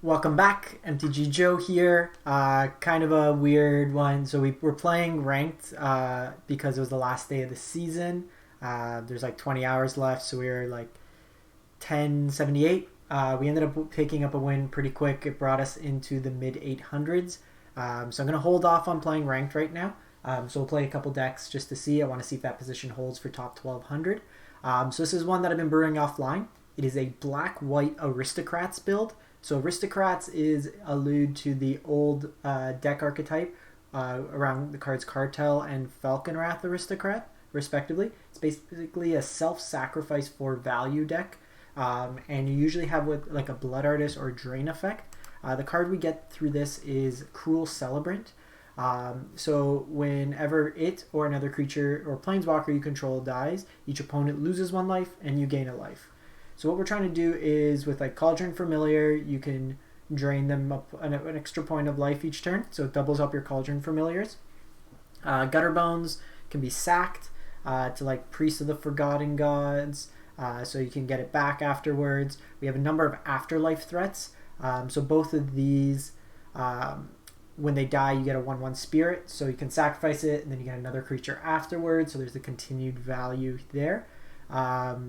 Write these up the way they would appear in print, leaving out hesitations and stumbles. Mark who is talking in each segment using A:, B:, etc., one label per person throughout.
A: Welcome back, MTG Joe here. Kind of a weird one. So we're playing ranked because it was the last day of the season. There's like 20 hours left, so we were like 1078. We ended up picking up a win pretty quick. It brought us into the mid 800s. So I'm going to hold off on playing ranked right now. So we'll play a couple decks just to see. I want to see if that position holds for top 1200. So this is one that I've been brewing offline. It is a black-white Aristocrats build. So Aristocrats is allude to the old deck archetype around the cards Cartel and Falconwrath Aristocrat, respectively. It's basically a self-sacrifice for value deck, and you usually have with like a Blood Artist or Drain effect. The card we get through this is Cruel Celebrant. So whenever it or another creature or planeswalker you control dies, each opponent loses one life and you gain a life. So what we're trying to do is with like Cauldron Familiar, you can drain them up an extra point of life each turn, so it doubles up your Cauldron Familiars. Gutterbones can be sacked to like Priest of the Forgotten Gods, so you can get it back afterwards. We have a number of afterlife threats, so both of these, when they die, you get a 1/1 spirit, so you can sacrifice it, and then you get another creature afterwards, so there's the continued value there.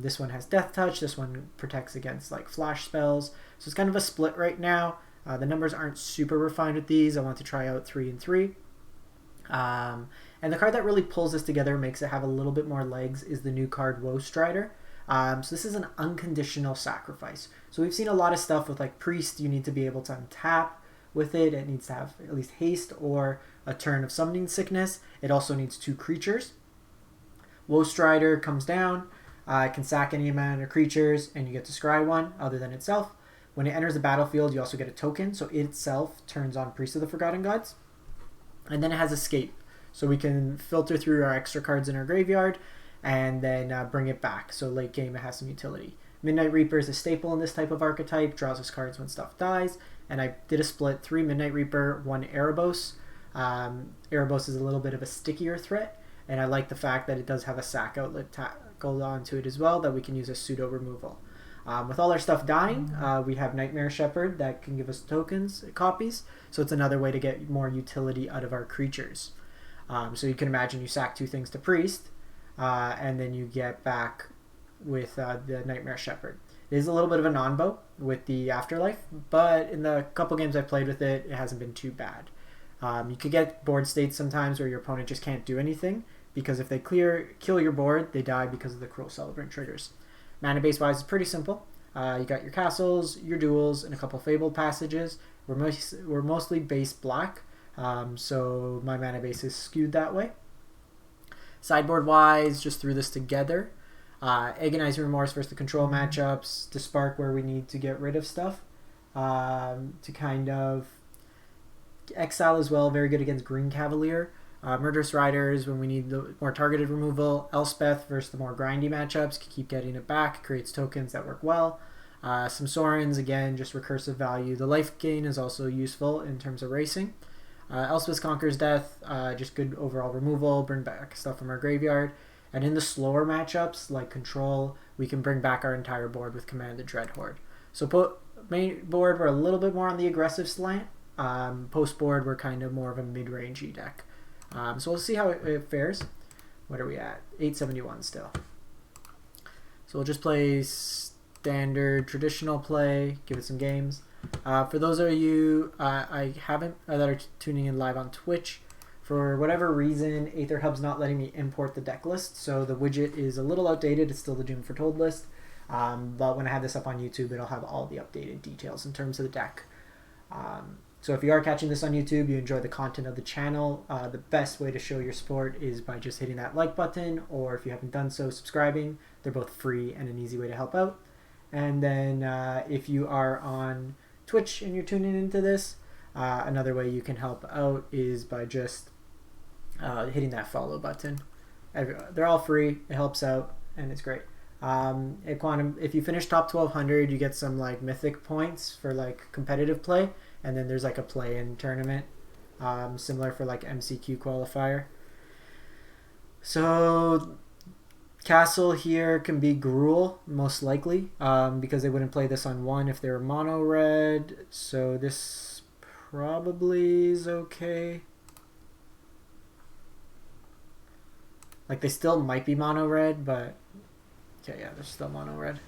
A: This one has Death Touch, this one protects against like flash spells, so it's kind of a split right now. The numbers aren't super refined with these. I want to try out 3 and 3. And the card that really pulls this together, makes it have a little bit more legs, is the new card Woe Strider. So this is an unconditional sacrifice. So we've seen a lot of stuff with like Priest, you need to be able to untap with it. It needs to have at least haste or a turn of Summoning Sickness. It also needs 2 creatures. Woe Strider comes down. It can sack any amount of creatures, and you get to scry one other than itself. When it enters the battlefield, you also get a token, so it itself turns on Priest of the Forgotten Gods. And then it has Escape, so we can filter through our extra cards in our graveyard and then bring it back. So late game, it has some utility. Midnight Reaper is a staple in this type of archetype, draws us cards when stuff dies. And I did a split, 3 Midnight Reaper, 1 Erebos. Erebos is a little bit of a stickier threat, and I like the fact that it does have a sack outlet go onto it as well that we can use as pseudo removal. With all our stuff dying, we have Nightmare Shepherd that can give us tokens, copies, so it's another way to get more utility out of our creatures. So you can imagine you sack 2 things to Priest, and then you get back with the Nightmare Shepherd. It is a little bit of a non-bow with the Afterlife, but in the couple games I've played with it, it hasn't been too bad. You could get board states sometimes where your opponent just can't do anything, because if they kill your board, they die because of the Cruel Celebrant triggers. Mana base wise is pretty simple. You got your castles, your duels, and a couple Fabled Passages. We're mostly base black, so my mana base is skewed that way. Sideboard wise, just threw this together. Agonizing Remorse versus the control matchups. Despark where we need to get rid of stuff. To kind of exile as well, very good against Green Cavalier. Murderous Riders when we need the more targeted removal. Elspeth versus the more grindy matchups, keep getting it back, creates tokens that work well. Some Sorins, again, just recursive value. The life gain is also useful in terms of racing. Elspeth Conquers Death, just good overall removal, bring back stuff from our graveyard. And in the slower matchups, like Control, we can bring back our entire board with Command the Dreadhorde. So main board, we're a little bit more on the aggressive slant. Post board, we're kind of more of a mid-rangey deck. So we'll see how it fares. What are we at? 871 still. So we'll just play standard traditional play, give it some games. For those of you that are tuning in live on Twitch, for whatever reason, Aether Hub's not letting me import the deck list, so the widget is a little outdated. It's still the Doom Foretold list, but when I have this up on YouTube, it'll have all the updated details in terms of the deck. So if you are catching this on YouTube, you enjoy the content of the channel, the best way to show your support is by just hitting that like button, or if you haven't done so, subscribing. They're both free and an easy way to help out. And then if you are on Twitch and you're tuning into this, another way you can help out is by just hitting that follow button. They're all free, it helps out, and it's great. If you finish top 1200, you get some like mythic points for like competitive play. And then there's like a play-in tournament, similar for like MCQ qualifier. So Castle here can be Gruel, most likely, because they wouldn't play this on 1 if they were mono red. So this probably is okay. Like, they still might be mono red, but okay, yeah, they're still mono red.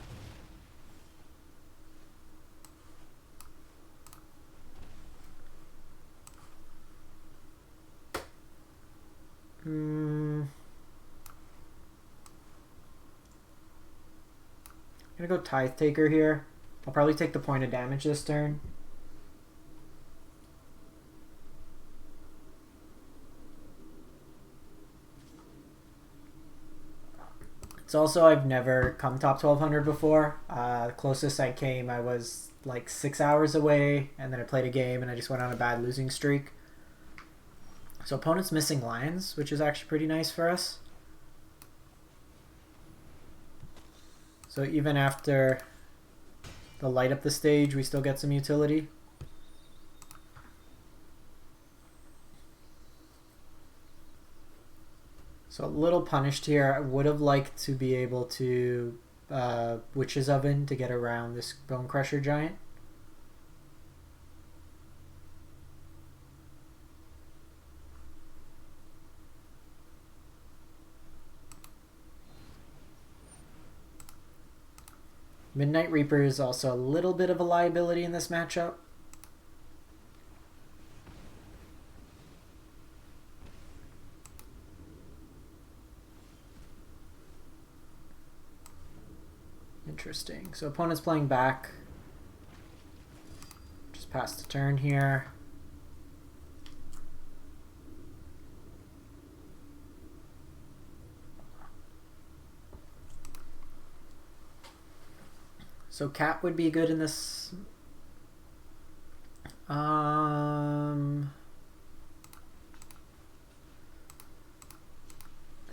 A: I'm gonna go Tithe Taker here. I'll probably take the point of damage this turn. It's also, I've never come top 1200 before. The closest I came, I was like 6 hours away, and then I played a game and I just went on a bad losing streak. So opponent's missing lands, which is actually pretty nice for us. So even after the light up the stage, we still get some utility. So a little punished here. I would have liked to be able to Witch's Oven to get around this Bone Crusher Giant. Midnight Reaper is also a little bit of a liability in this matchup. Interesting. So opponent's playing back. Just pass the turn here. So Cat would be good in this. I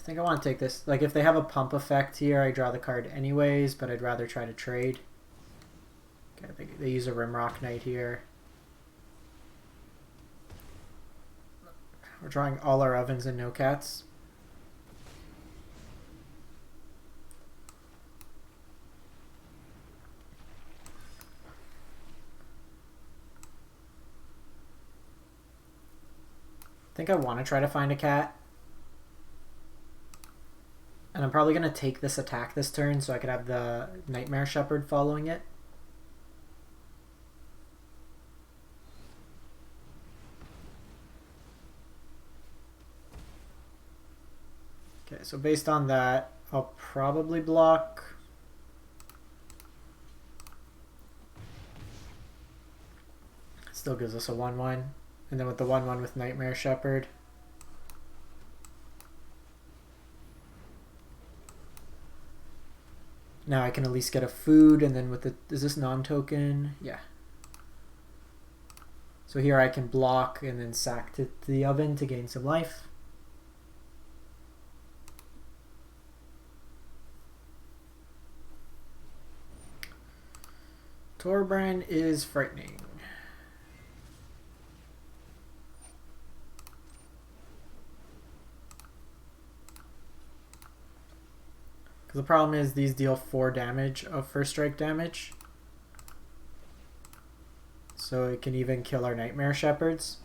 A: think I want to take this. Like, if they have a pump effect here, I draw the card anyways, but I'd rather try to trade. Okay, they use a Rimrock Knight here. We're drawing all our ovens and no cats. I think I want to try to find a cat. And I'm probably going to take this attack this turn so I could have the Nightmare Shepherd following it. Okay, so based on that, I'll probably block. Still gives us a 1/1. And then with the 1/1 with Nightmare Shepherd. Now I can at least get a food, and then with the, is this non-token? Yeah. So here I can block and then sack to the oven to gain some life. Torbrand is frightening. Because the problem is these deal 4 damage of first strike damage. So it can even kill our Nightmare Shepherds.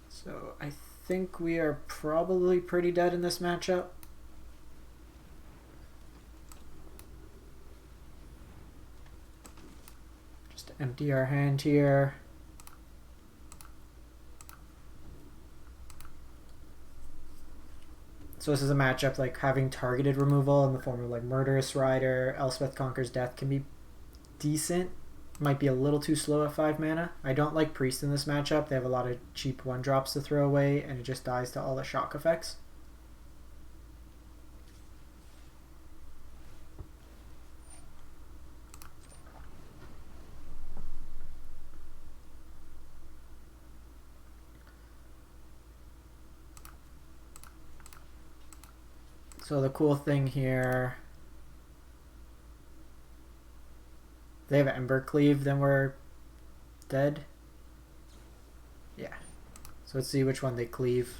A: So I think we are probably pretty dead in this matchup. Just empty our hand here. So this is a matchup like having targeted removal in the form of like Murderous Rider, Elspeth Conquers Death can be decent. Might be a little too slow at 5 mana. I don't like Priest in this matchup. They have a lot of cheap 1-drops to throw away and it just dies to all the shock effects. So the cool thing here, if they have Ember Cleave, then we're dead. Yeah. So let's see which one they cleave.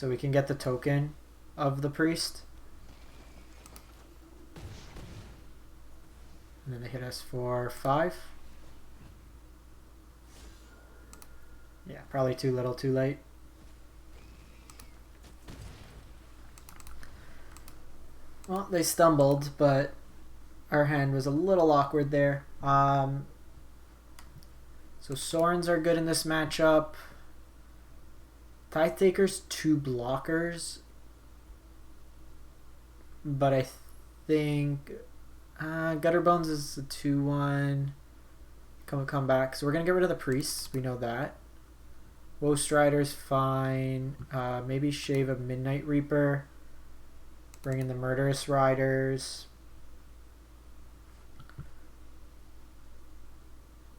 A: so we can get the token of the priest. And then they hit us for 5. Yeah, probably too little, too late. Well, they stumbled, but our hand was a little awkward there. So Sorins are good in this matchup. Tithe Taker's 2 blockers. But I think Gutterbones is a 2-1. Come back. So we're going to get rid of the priests. We know that. Woe Strider's fine. Maybe shave a Midnight Reaper. Bring in the Murderous Riders.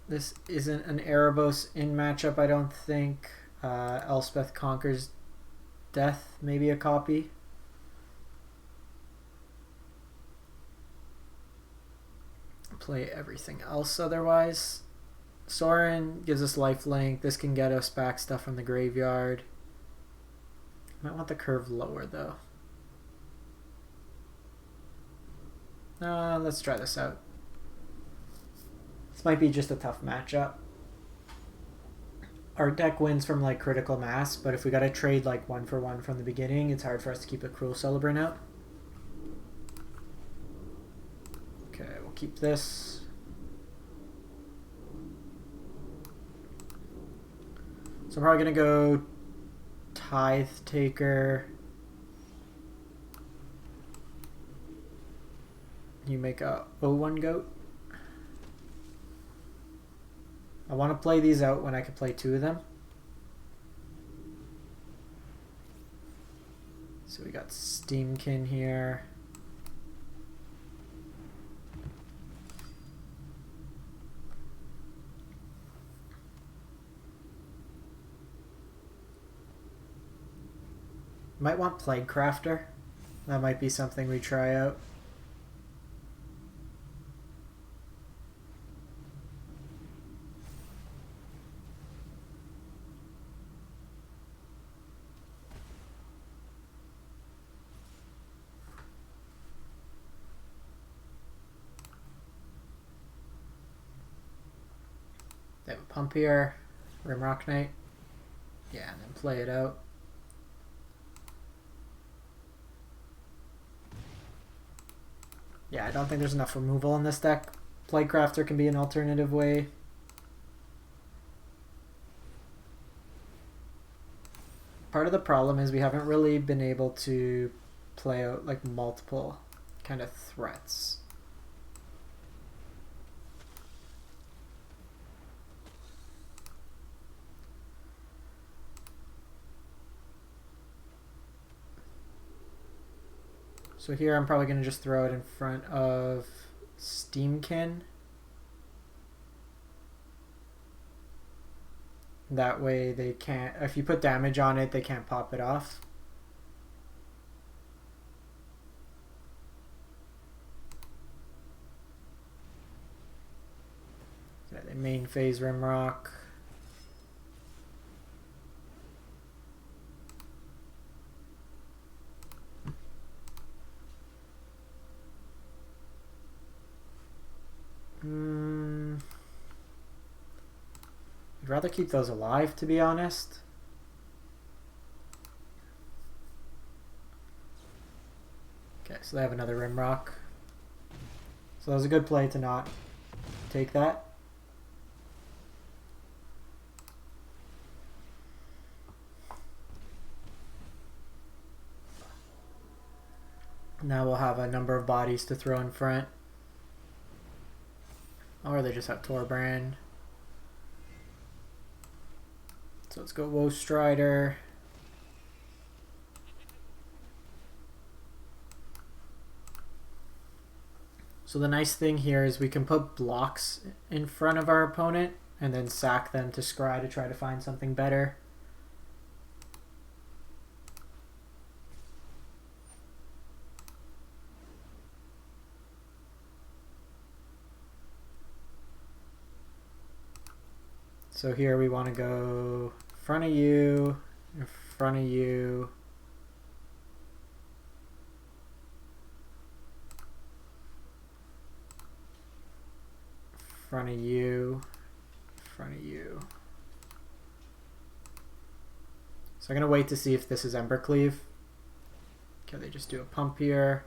A: This isn't an Erebos in matchup, I don't think. Elspeth conquers death, maybe a copy. Play everything else otherwise. Sorin gives us lifelink. This can get us back stuff from the graveyard. Might want the curve lower though. Let's try this out. This might be just a tough matchup. Our deck wins from like critical mass, but if we gotta trade like 1-for-1 from the beginning, it's hard for us to keep a Cruel Celebrant out. Okay, we'll keep this. So I'm probably gonna go Tithe Taker. You make a 0-1 goat. I want to play these out when I can play 2 of them. So we got Steamkin here. Might want Plague Crafter. That might be something we try out. They have a pump here, Rimrock Knight. Yeah, and then play it out. Yeah, I don't think there's enough removal in this deck. Plague Crafter can be an alternative way. Part of the problem is we haven't really been able to play out like multiple kind of threats. So here I'm probably going to just throw it in front of Steamkin. That way they can't, if you put damage on it, they can't pop it off. Okay, they main phase Rimrock. I'd rather keep those alive, to be honest. Okay, so they have another Rimrock. So that was a good play to not take that. Now we'll have a number of bodies to throw in front. Or they just have Torbrand. So let's go Woe Strider. So the nice thing here is we can put blocks in front of our opponent and then sack them to scry to try to find something better. So here we want to go in front of you, in front of you, front of you, in front of you. So I'm going to wait to see if this is Embercleave. Okay, they just do a pump here.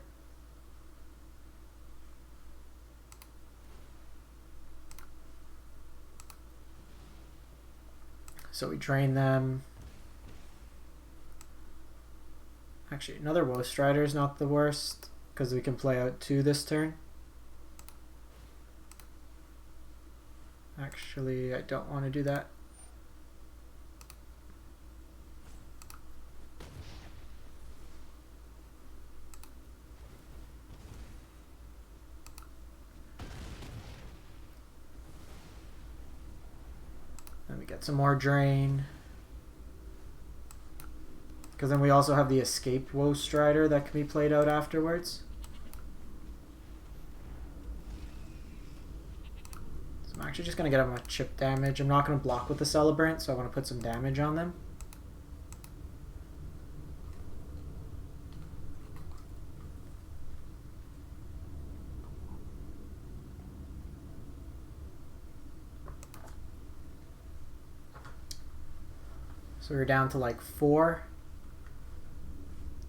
A: So we drain them. Actually, another Woe Strider is not the worst, because we can play out 2 this turn. Actually, I don't want to do that. Then we get some more drain. Because then we also have the escape Woe Strider that can be played out afterwards. So I'm actually just going to get them a chip damage. I'm not going to block with the Celebrant, so I want to put some damage on them. So we're down to like 4.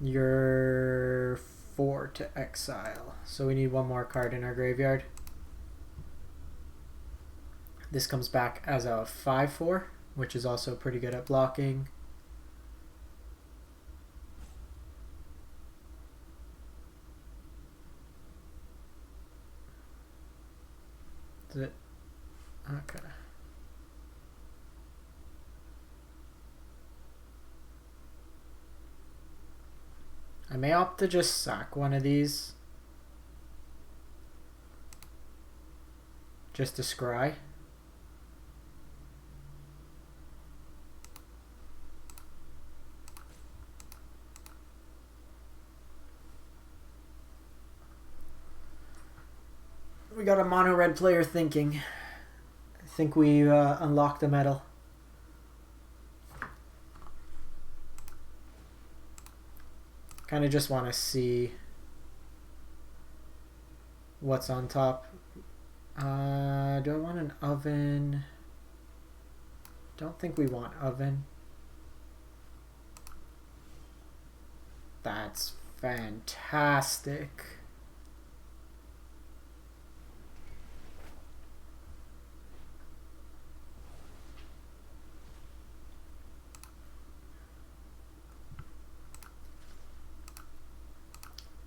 A: You're 4 to exile. So we need 1 more card in our graveyard. This comes back as a 5/4, which is also pretty good at blocking. Is it? Okay. I may opt to just sack one of these. Just to scry. We got a mono red player thinking. I think we unlocked the medal. Kind of just want to see what's on top. Do I want an oven? Don't think we want oven. That's fantastic.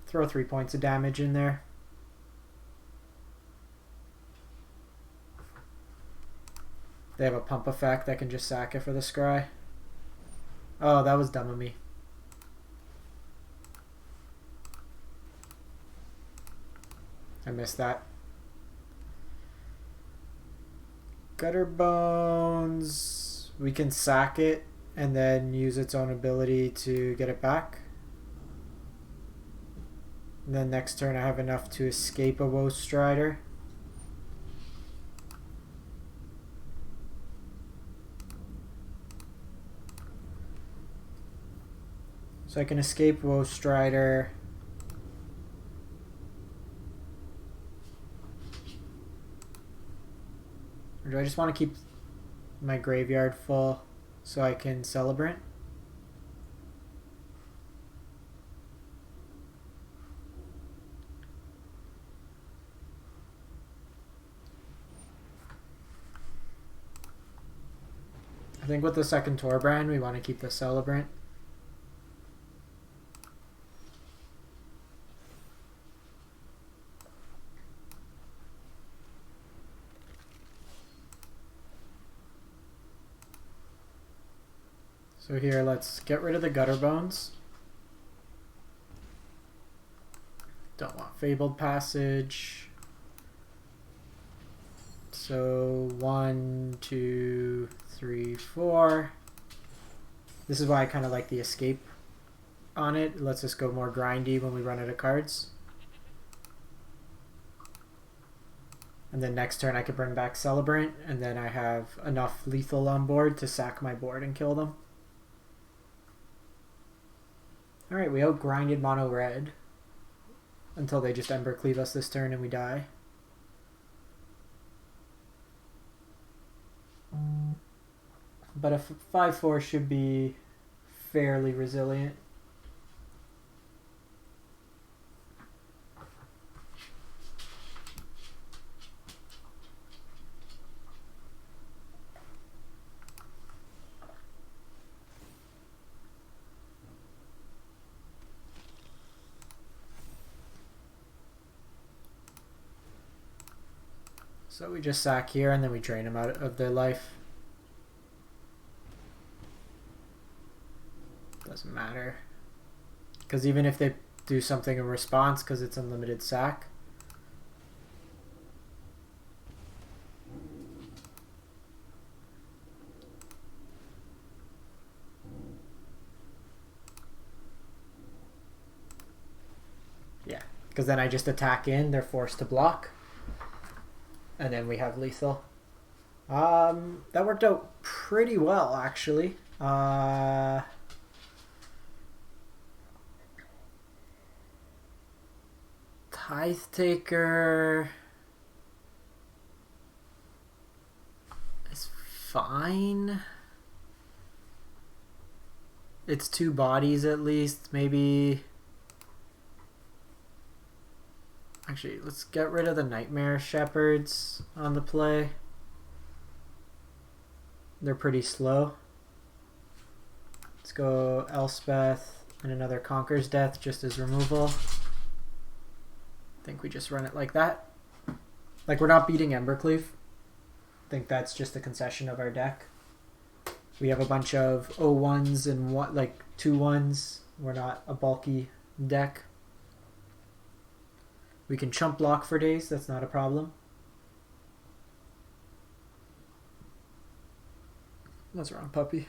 A: Throw 3 points of damage in there. They have a pump effect that can just sack it for the scry. Oh, that was dumb of me. I missed that. Gutterbones. We can sack it and then use its own ability to get it back. And then next turn I have enough to escape a Woe Strider. So I can escape Woe Strider. Or do I just want to keep my graveyard full so I can Celebrant? I think with the second Torbrand, we want to keep the Celebrant. So here, let's get rid of the Gutterbones. Don't want Fabled Passage. So 1, 2, 3, 4. This is why I kind of like the escape on it. It lets us go more grindy when we run out of cards. And then next turn I could bring back Celebrant, and then I have enough lethal on board to sack my board and kill them. Alright, we outgrinded mono red until they just Embercleave us this turn and we die. But a 5/4 should be fairly resilient. So we just sack here and then we drain them out of their life. Doesn't matter. Because even if they do something in response, because it's unlimited sack. Yeah, because then I just attack in, they're forced to block. And then we have lethal. That worked out pretty well, actually. Tithe Taker is fine. It's 2 bodies at least, maybe. Actually, let's get rid of the Nightmare Shepherds on the play. They're pretty slow. Let's go Elspeth and another Conqueror's Death just as removal. I think we just run it like that. Like, we're not beating Embercleave. I think that's just a concession of our deck. We have a bunch of 0-1s and like 2-1s. We're not a bulky deck. We can chump block for days, that's not a problem. What's wrong, puppy?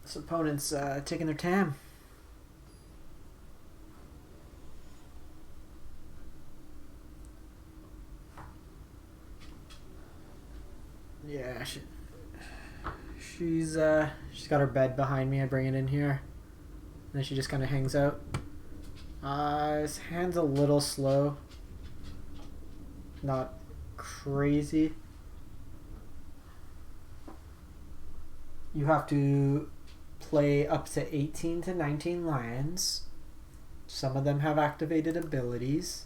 A: This opponent's taking their time. Yeah, she's got her bed behind me. I bring it in here. And then she just kind of hangs out. His hand's a little slow. Not crazy. You have to play up to 18 to 19 lands. Some of them have activated abilities.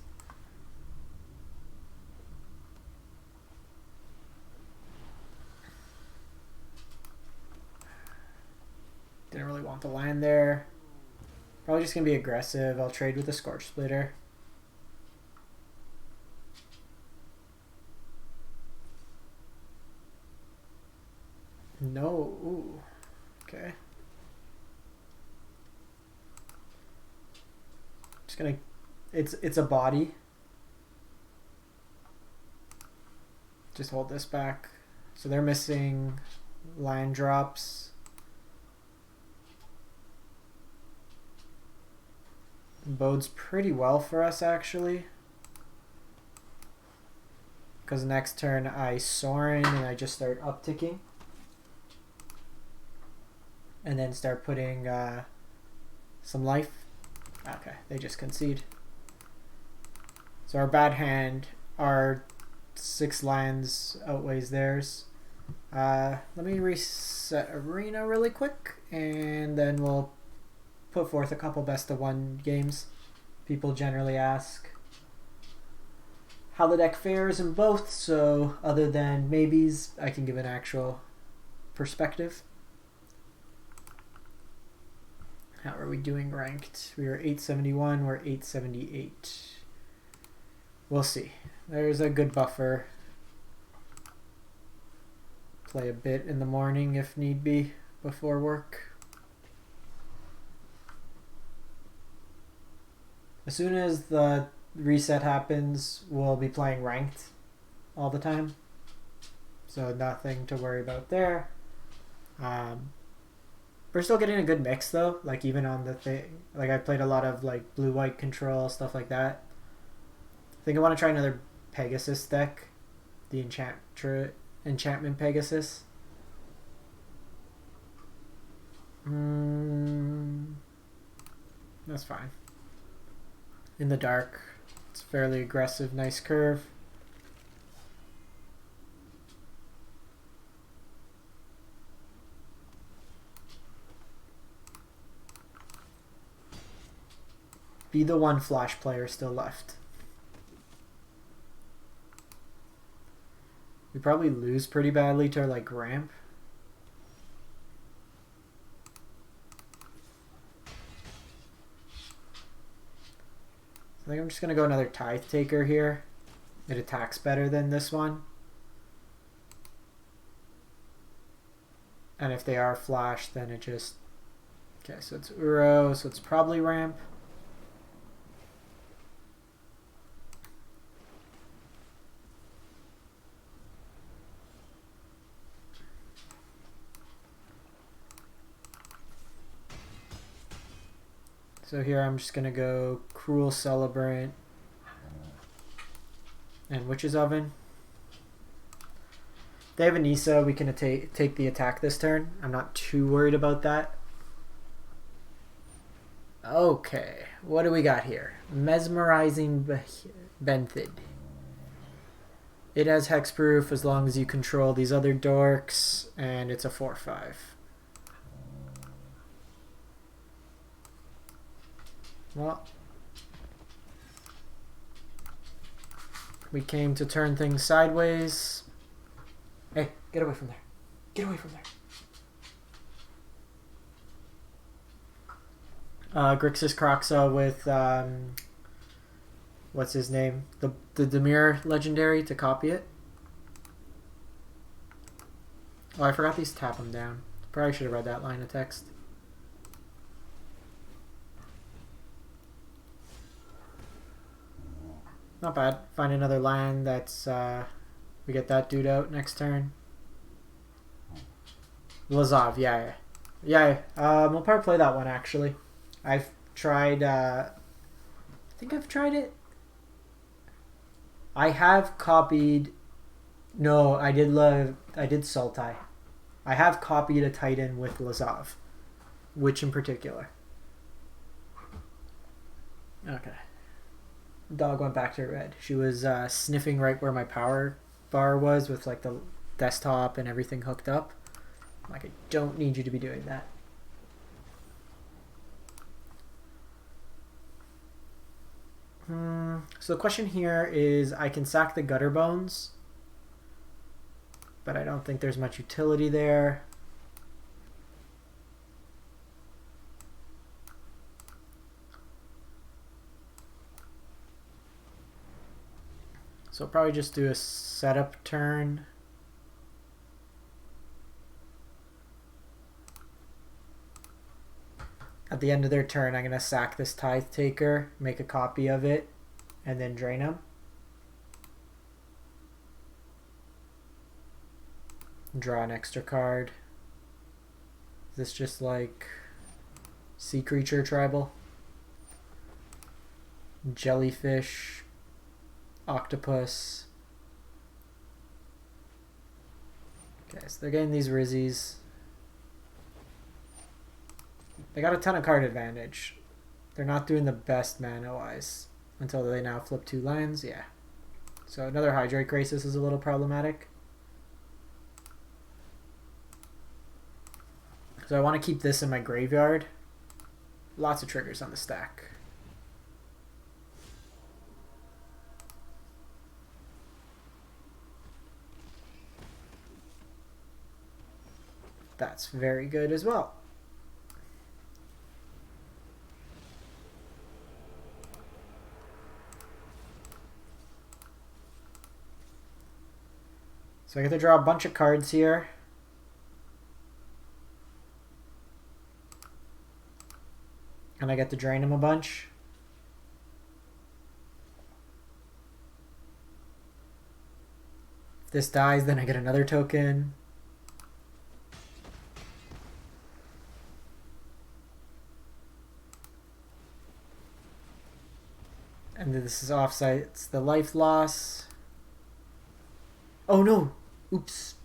A: Didn't really want the land there. Probably just going to be aggressive. I'll trade with the Scorch Splitter. No. Ooh. Okay. Just going to... It's a body. Just hold this back. So they're missing land drops. Bodes pretty well for us, actually. Because next turn I Sorin and I just start upticking. And then start putting some life. Okay, they just concede. So our bad hand, our 6 lands outweighs theirs. Let me reset Arena really quick, and then we'll put forth a couple best of 1 games. People generally ask how the deck fares in both, so other than maybes, I can give an actual perspective. How are we doing ranked? We are 871, we're 878. We'll see. There's a good buffer. Play a bit in the morning if need be before work. As soon as the reset happens, we'll be playing ranked all the time. So nothing to worry about there. We're still getting a good mix though, like even on the thing. Like I played a lot of like blue-white control, stuff like that. I think I want to try another Pegasus deck. The Enchantment Pegasus. That's fine. in the dark. It's fairly aggressive, nice curve. Be the one flash player still left. We probably lose pretty badly to like ramp. I think I'm just going to go another Tithe Taker here. It attacks better than this one. And if they are flash, then it just... Okay, so it's Uro, so it's probably ramp. So here I'm just going to go Cruel Celebrant and Witch's Oven. If they have a Nisa, we can take the attack this turn. I'm not too worried about that. Okay, what do we got here? Mesmerizing Benthid. It has hexproof as long as you control these other dorks, and it's a 4/5. Well, we came to turn things sideways. Hey, get away from there. Get away from there. Grixis Croxa with, what's his name? The Dimir legendary to copy it. Oh, I forgot these tap them down. Probably should have read that line of text. Not bad. Find another land that's, we get that dude out next turn. Lazov, yeah. We'll probably play that one, actually. I've tried, I think I've tried it. I have copied, no, I did Sultai. I have copied a Titan with Lazov. Which in particular? Okay. Dog went back to red. She was sniffing right where my power bar was with like the desktop and everything hooked up. I'm like, I don't need you to be doing that. So the question here is, I can sack the Gutterbones, but I don't think there's much utility there. So I'll probably just do a setup turn. At the end of their turn, I'm going to sack this Tithe Taker, make a copy of it, and then drain them. Draw an extra card. Is this just like sea creature tribal? Jellyfish. Octopus. Okay, so they're getting these Rizzies. They got a ton of card advantage. They're not doing the best mana-wise until they now flip 2 lands. Yeah. So another Hydrate Crisis is a little problematic. So I want to keep this in my graveyard. Lots of triggers on the stack. That's very good as well. So I get to draw a bunch of cards here. And I get to drain them a bunch. If this dies, then I get another token. And this is offsite. It's the life loss. Oh no! Oops.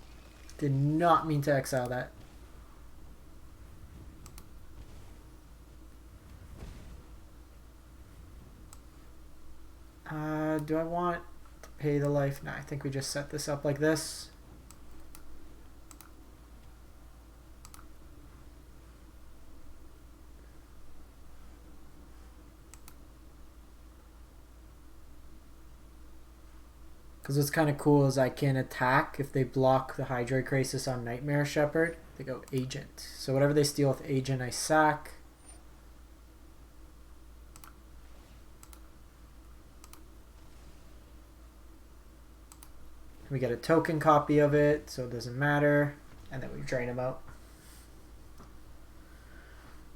A: Did not mean to exile that. Do I want to pay the life? No, I think we just set this up like this. Because what's kind of cool is I can attack if they block the Hydroid Krasis on Nightmare Shepherd. They go Agent. So whatever they steal with Agent, I sack. We get a token copy of it, so it doesn't matter. And then we drain them out.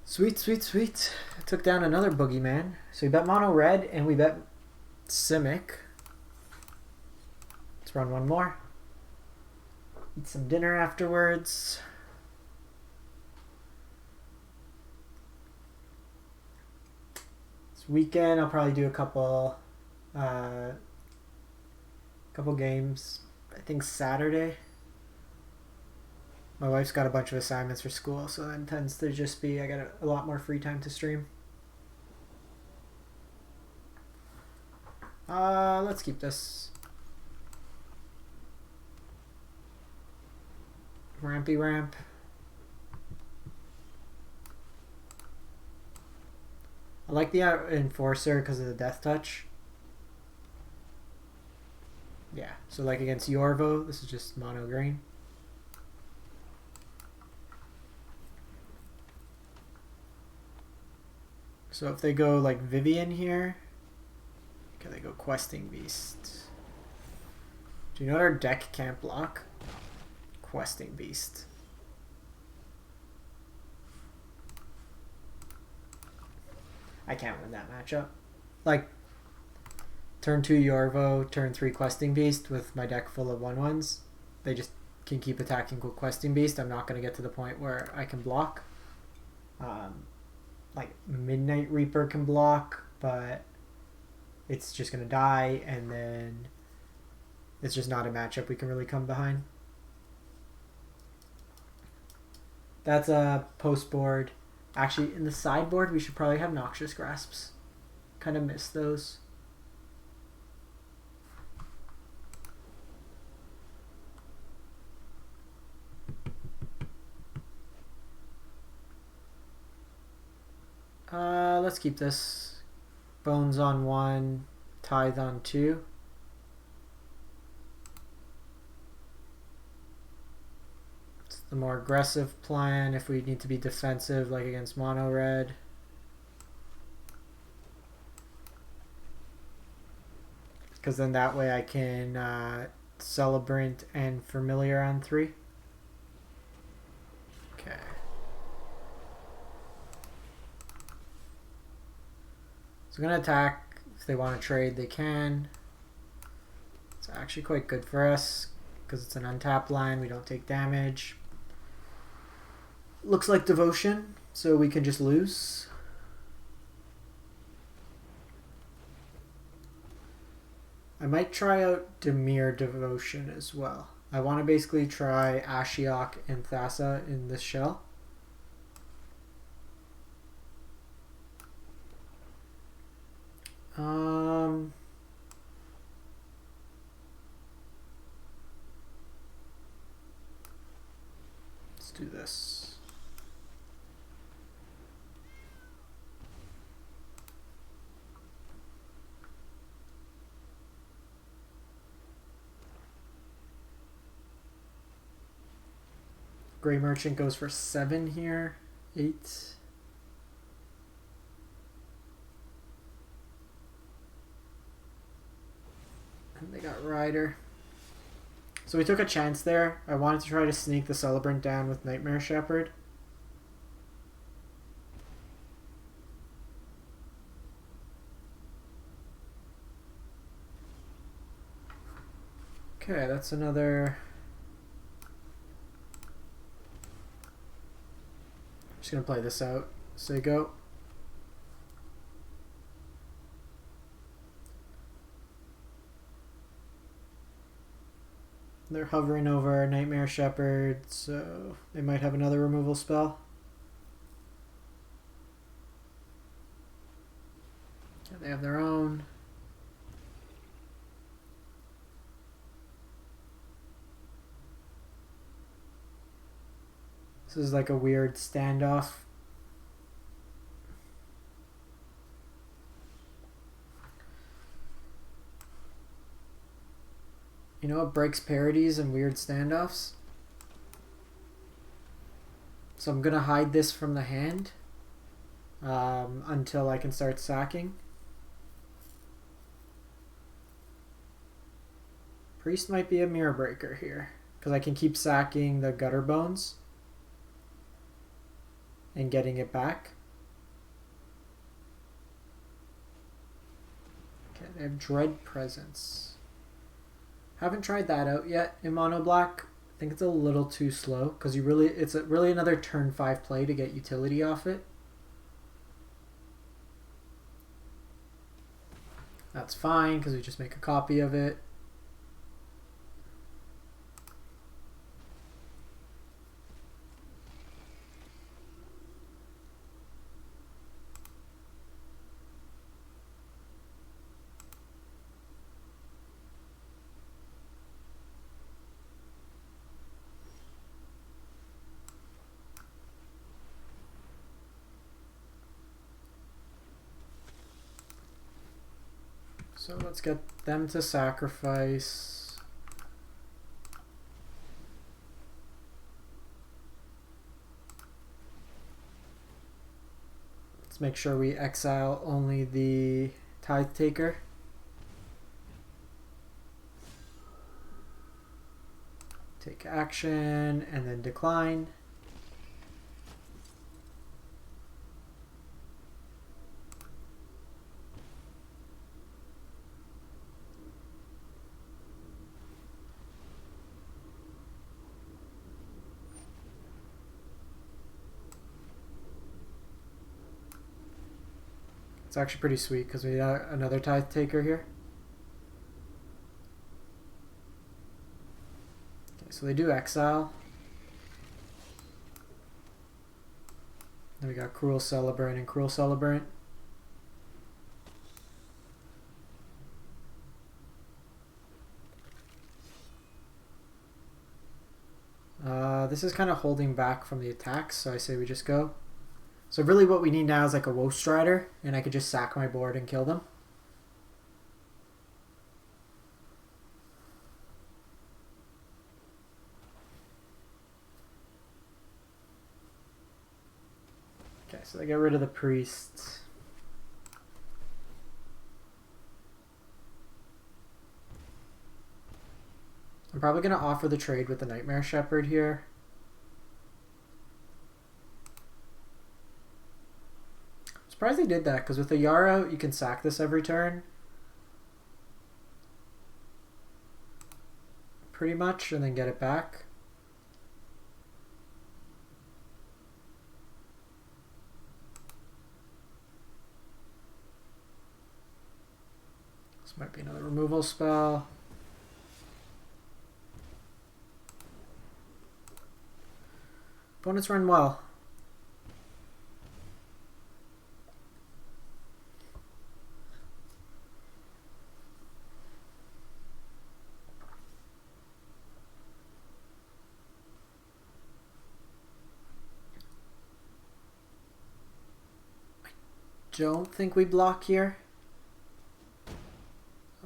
A: Sweet, sweet, sweet. I took down another boogeyman. So we bet mono red and we bet Simic. Let's run one more. Eat some dinner afterwards. This weekend I'll probably do a couple games. I think Saturday. My wife's got a bunch of assignments for school, so that tends to just be I got a lot more free time to stream. Let's keep this. Rampy ramp. I like the Enforcer because of the death touch. Yeah, so like against Yorvo, this is just mono green. So if they go like Vivian here, okay, they go Questing Beast. Do you know what our deck can't block? Questing Beast. I can't win that matchup. Like, turn 2 Yorvo, turn 3 Questing Beast with my deck full of 1/1s. They just can keep attacking with Questing Beast. I'm not going to get to the point where I can block. Like, Midnight Reaper can block, but it's just going to die, and then it's just not a matchup we can really come behind. That's a post board. Actually, in the sideboard, we should probably have Noxious Grasps. Kind of miss those. Let's keep this. Bones on 1, Tithe on 2. It's the more aggressive plan if we need to be defensive, like against mono red. Because then that way I can Celebrant and Familiar on 3. Okay. So I'm going to attack. If they want to trade, they can. It's actually quite good for us because it's an untapped line. We don't take damage. Looks like Devotion, so we can just lose. I might try out Dimir Devotion as well. I want to basically try Ashiok and Thassa in this shell. Let's do this. Gray Merchant goes for 7 here. 8. And they got Rider. So we took a chance there. I wanted to try to sneak the Celebrant down with Nightmare Shepherd. Okay, that's another... Just gonna play this out. So you go. They're hovering over Nightmare Shepherd, so they might have another removal spell. Yeah, they have their own. This is like a weird standoff. You know what breaks parodies and weird standoffs? So I'm gonna hide this from the hand until I can start sacking. Priest might be a mirror breaker here because I can keep sacking the Gutterbones and getting it back. Okay, they have Dread Presence. Haven't tried that out yet in mono black. I think it's a little too slow because it's really another turn 5 play to get utility off it. That's fine because we just make a copy of it. So let's get them to sacrifice. Let's make sure we exile only the Tithe Taker. Take action and then decline. It's actually pretty sweet because we got another Tithe Taker here. Okay, so they do exile. Then we got Cruel Celebrant and Cruel Celebrant. This is kind of holding back from the attacks, so I say we just go. So really what we need now is like a Woe Strider, and I could just sack my board and kill them. Okay, so they get rid of the priests. I'm probably going to offer the trade with the Nightmare Shepherd here. Surprised they did that, because with the Yar out, you can sack this every turn. Pretty much, and then get it back. This might be another removal spell. Opponents run well. Don't think we block here.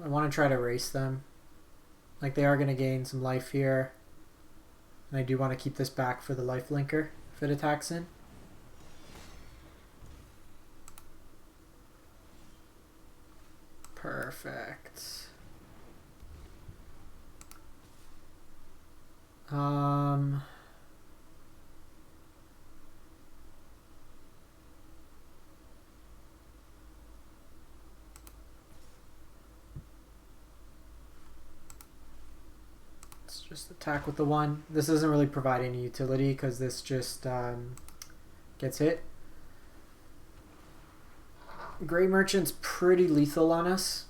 A: I want to try to erase them. Like they are going to gain some life here. And I do want to keep this back for the life linker if it attacks in. Perfect. Just attack with the 1. This doesn't really provide any utility because this just gets hit. Grey Merchant's pretty lethal on us.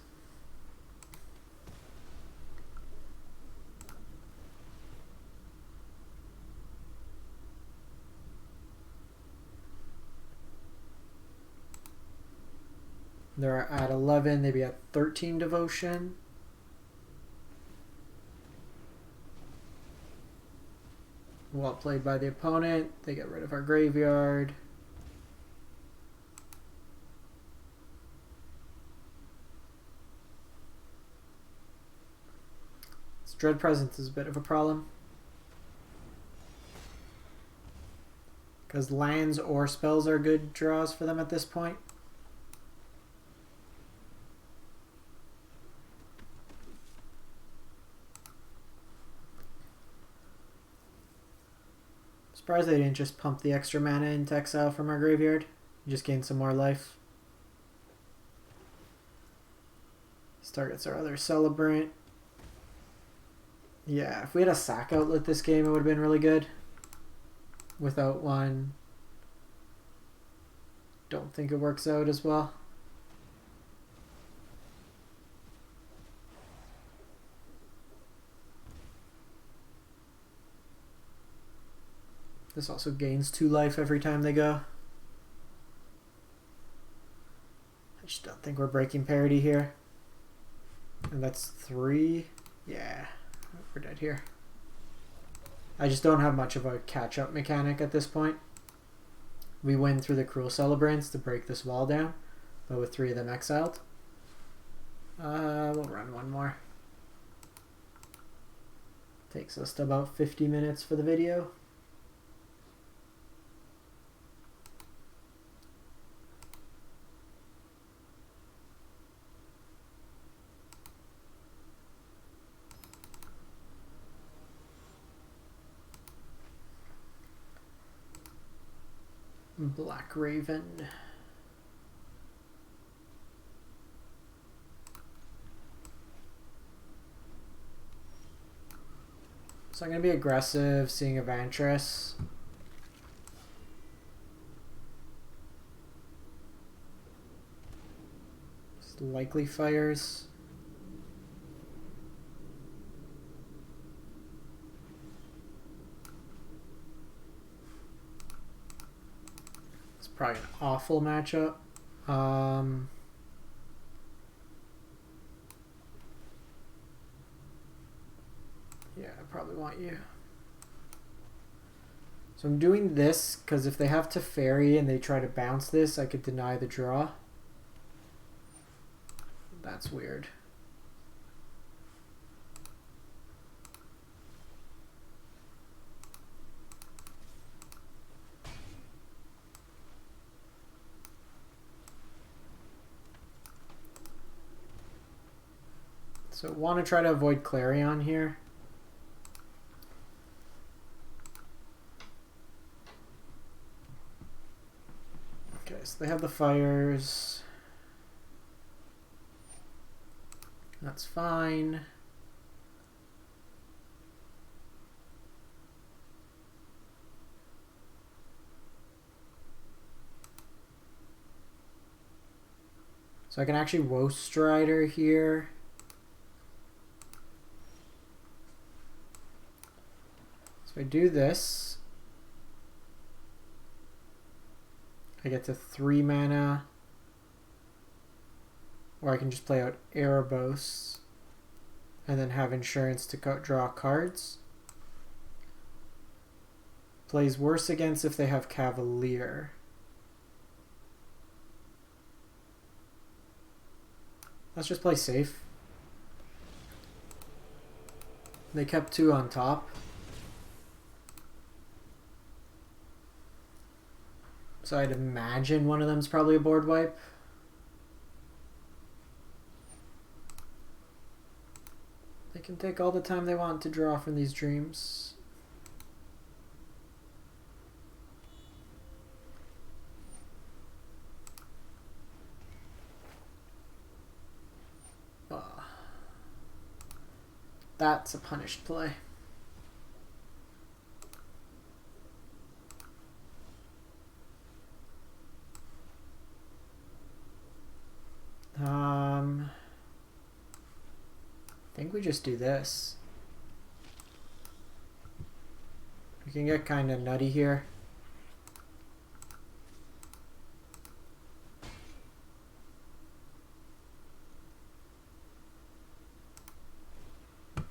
A: They're at 11, they'd be at 13 devotion. Well played by the opponent. They get rid of our graveyard. This Dread Presence is a bit of a problem. Because lands or spells are good draws for them at this point. Surprised they didn't just pump the extra mana into exile from our graveyard. Just gain some more life. This targets our other Celebrant. Yeah, if we had a sack outlet this game, it would have been really good. Without one, don't think it works out as well. This also gains 2 life every time they go. I just don't think we're breaking parity here. And that's 3. Yeah, we're dead here. I just don't have much of a catch-up mechanic at this point. We win through the Cruel Celebrants to break this wall down, but with 3 of them exiled. We'll run one more. Takes us to about 50 minutes for the video. Black Raven. So I'm going to be aggressive, seeing Evantress. Just likely fires. Probably an awful matchup. Yeah, I probably want you. So I'm doing this because if they have Teferi and they try to bounce this, I could deny the draw. That's weird. So want to try to avoid Clarion here. Okay, so they have the fires. That's fine. So I can actually Woe Strider here. So I do this. I get to 3 mana. Or I can just play out Erebos and then have insurance to draw cards. Plays worse against if they have Cavalier. Let's just play safe. They kept 2 on top. So I'd imagine one of them's probably a board wipe. They can take all the time they want to draw from these dreams. That's a punished play. I think we just do this. We can get kind of nutty here.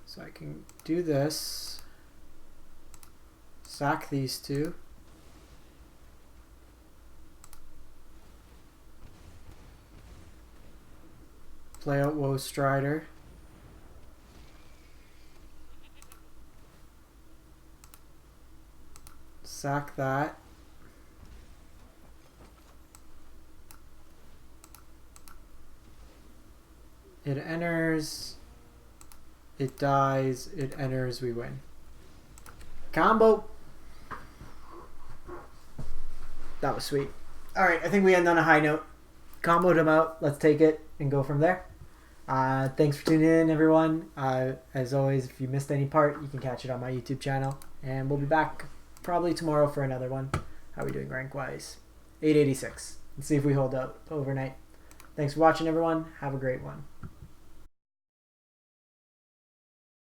A: So I can do this. Sack these two. Play out Woe Strider. Sack that. It enters. It dies. It enters. We win. Combo. That was sweet. Alright, I think we end on a high note. Comboed them out. Let's take it and go from there. Thanks for tuning in, everyone. As always, if you missed any part, you can catch it on my YouTube channel. And we'll be back probably tomorrow for another one. How are we doing rank-wise? 886. Let's see if we hold up overnight. Thanks for watching, everyone. Have a great one.